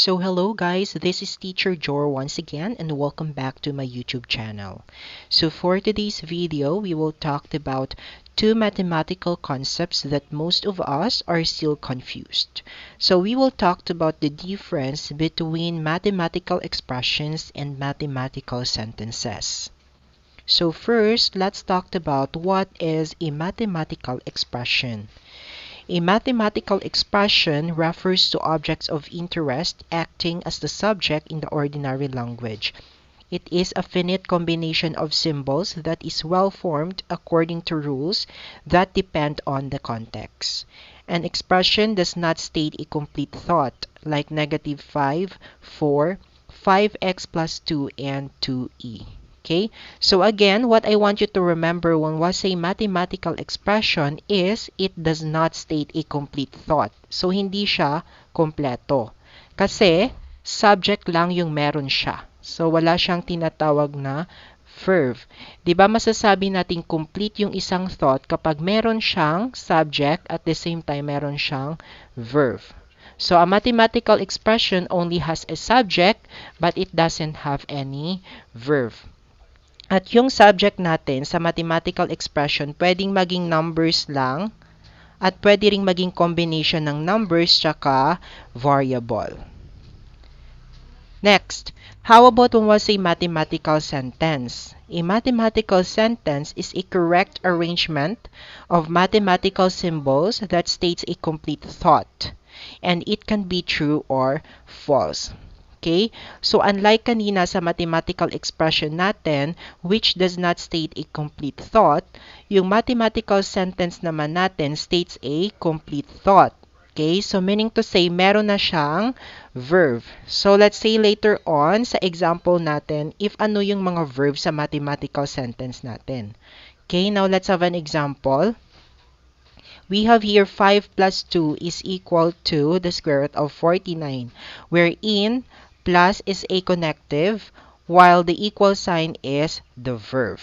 So hello guys, this is Teacher Jor once again and welcome back to my YouTube channel. So for today's video, we will talk about two mathematical concepts that most of us are still confused. So we will talk about the difference between mathematical expressions and mathematical sentences. So first, let's talk about what is a mathematical expression. A mathematical expression refers to objects of interest acting as the subject in the ordinary language. It is a finite combination of symbols that is well formed according to rules that depend on the context. An expression does not state a complete thought, like negative 5, 4, 5x plus 2, and 2e. Okay, so again, what I want you to remember when we say mathematical expression is it does not state a complete thought. So, hindi siya kompleto. Kasi, subject lang yung meron siya. So, wala siyang tinatawag na verb. Diba masasabi natin complete yung isang thought kapag meron siyang subject at the same time meron siyang verb. So, a mathematical expression only has a subject but it doesn't have any verb. At yung subject natin sa mathematical expression, pwedeng maging numbers lang at pwede ring maging combination ng numbers tsaka variable. Next, how about when we say mathematical sentence? A mathematical sentence is a correct arrangement of mathematical symbols that states a complete thought, and it can be true or false. Okay? So, unlike kanina sa mathematical expression natin, which does not state a complete thought, yung mathematical sentence naman natin states a complete thought. Okay? So, meaning to say, meron na siyang verb. So, let's say later on, sa example natin, if ano yung mga verb sa mathematical sentence natin. Okay? Now, let's have an example. We have here 5 plus 2 is equal to the square root of 49, wherein plus is a connective while the equal sign is the verb.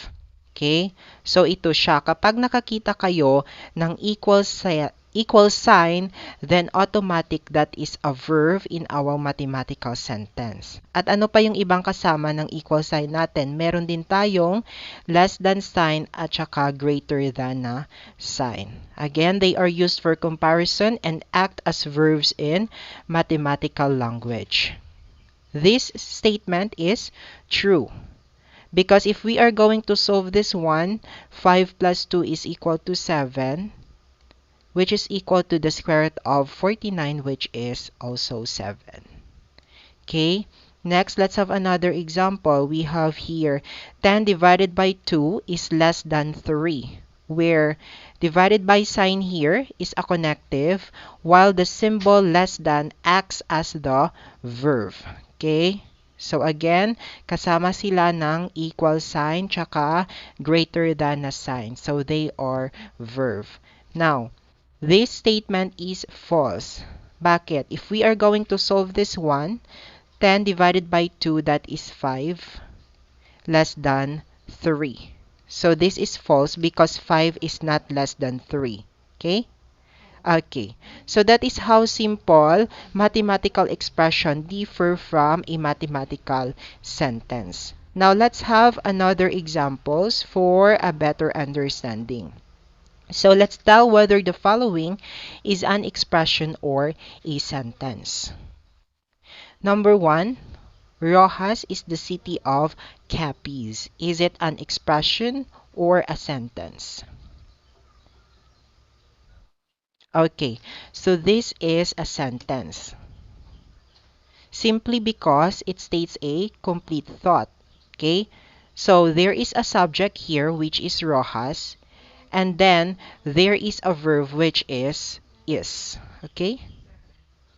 Okay? So, ito siya. Kapag nakakita kayo ng equal sign, then automatic that is a verb in our mathematical sentence. At ano pa yung ibang kasama ng equal sign natin? Meron din tayong less than sign at saka greater than na sign. Again, they are used for comparison and act as verbs in mathematical language. This statement is true. Because if we are going to solve this one, 5 plus 2 is equal to 7, which is equal to the square root of 49, which is also 7. Okay, next, let's have another example. We have here 10 divided by 2 is less than 3, where divided by sign here is a connective, while the symbol less than acts as the verb. Okay? So again, kasama sila ng equal sign tsaka greater than na sign. So they are verb. Now, this statement is false. Bakit? If we are going to solve this one, 10 divided by 2, that is 5, less than 3. So this is false because 5 is not less than 3. Okay? Okay, so that is how simple mathematical expression differ from a mathematical sentence. Now, let's have another examples for a better understanding. So, let's tell whether the following is an expression or a sentence. Number 1, Roxas is the city of Capiz. Is it an expression or a sentence? Okay, so this is a sentence. Simply because it states a complete thought. Okay, so there is a subject here which is Roxas, and then there is a verb which is. Okay?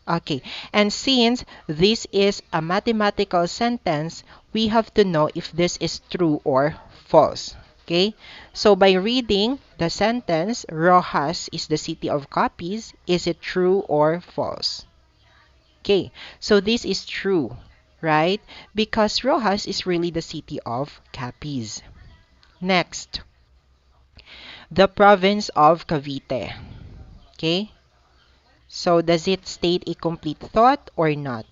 Okay, and since this is a mathematical sentence, we have to know if this is true or false. Okay, so by reading the sentence, Roxas is the city of Capiz, is it true or false? Okay, so this is true, right? Because Roxas is really the city of Capiz. Next, the province of Cavite. Okay, so does it state a complete thought or not?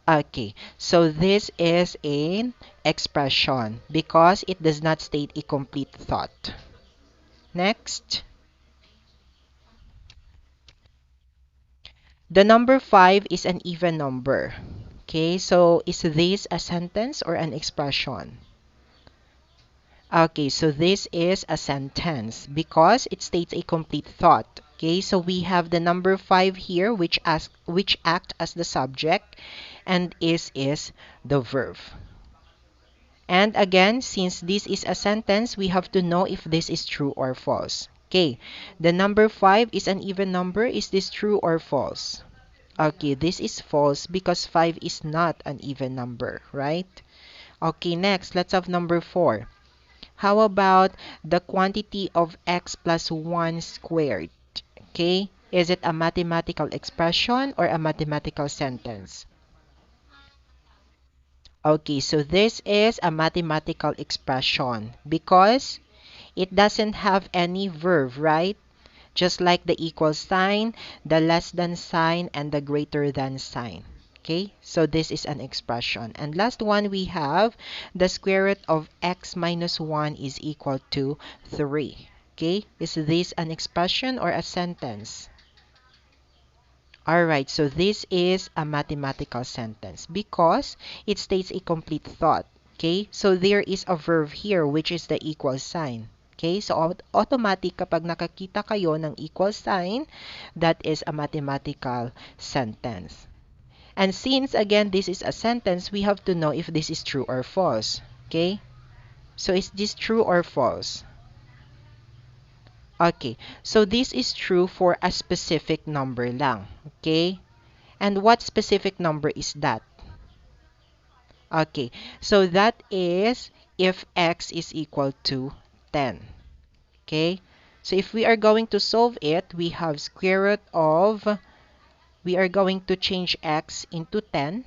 Okay, so this is an expression because it does not state a complete thought. Next, the number 5 is an even number. Okay, so is this a sentence or an expression? Okay, so this is a sentence because it states a complete thought. Okay, so we have the number 5 here which act as the subject and is the verb. And again, since this is a sentence, we have to know if this is true or false. Okay, the number 5 is an even number. Is this true or false? Okay, this is false because 5 is not an even number, right? Okay, next, let's have number 4. How about the quantity of x plus 1 squared? Okay, is it a mathematical expression or a mathematical sentence? Okay, so this is a mathematical expression because it doesn't have any verb, right? Just like the equal sign, the less than sign, and the greater than sign. Okay, so this is an expression. And last one we have the square root of x minus 1 is equal to 3. Okay, is this an expression or a sentence? Alright, so this is a mathematical sentence because it states a complete thought. Okay, so there is a verb here which is the equal sign. Okay, so automatic kapag nakakita kayo ng equal sign, that is a mathematical sentence. And since again this is a sentence, we have to know if this is true or false. Okay, so is this true or false? Okay, so this is true for a specific number lang. Okay, and what specific number is that? Okay, so that is if x is equal to 10. Okay, so if we are going to solve it, we have square root of, we are going to change x into 10.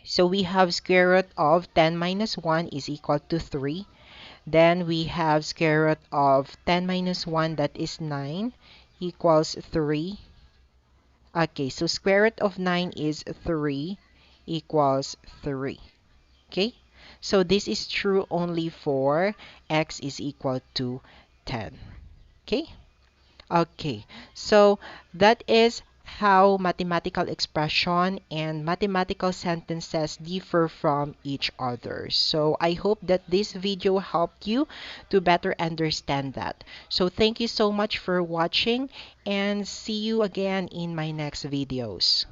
So we have square root of 10 minus 1 is equal to 3. Then we have square root of 10 minus 1, that is 9, equals 3. Okay, so square root of 9 is 3 equals 3. Okay, so this is true only for x is equal to 10. Okay, okay, so that is how mathematical expression and mathematical sentences differ from each other. So I hope that this video helped you to better understand that. So thank you so much for watching and see you again in my next videos.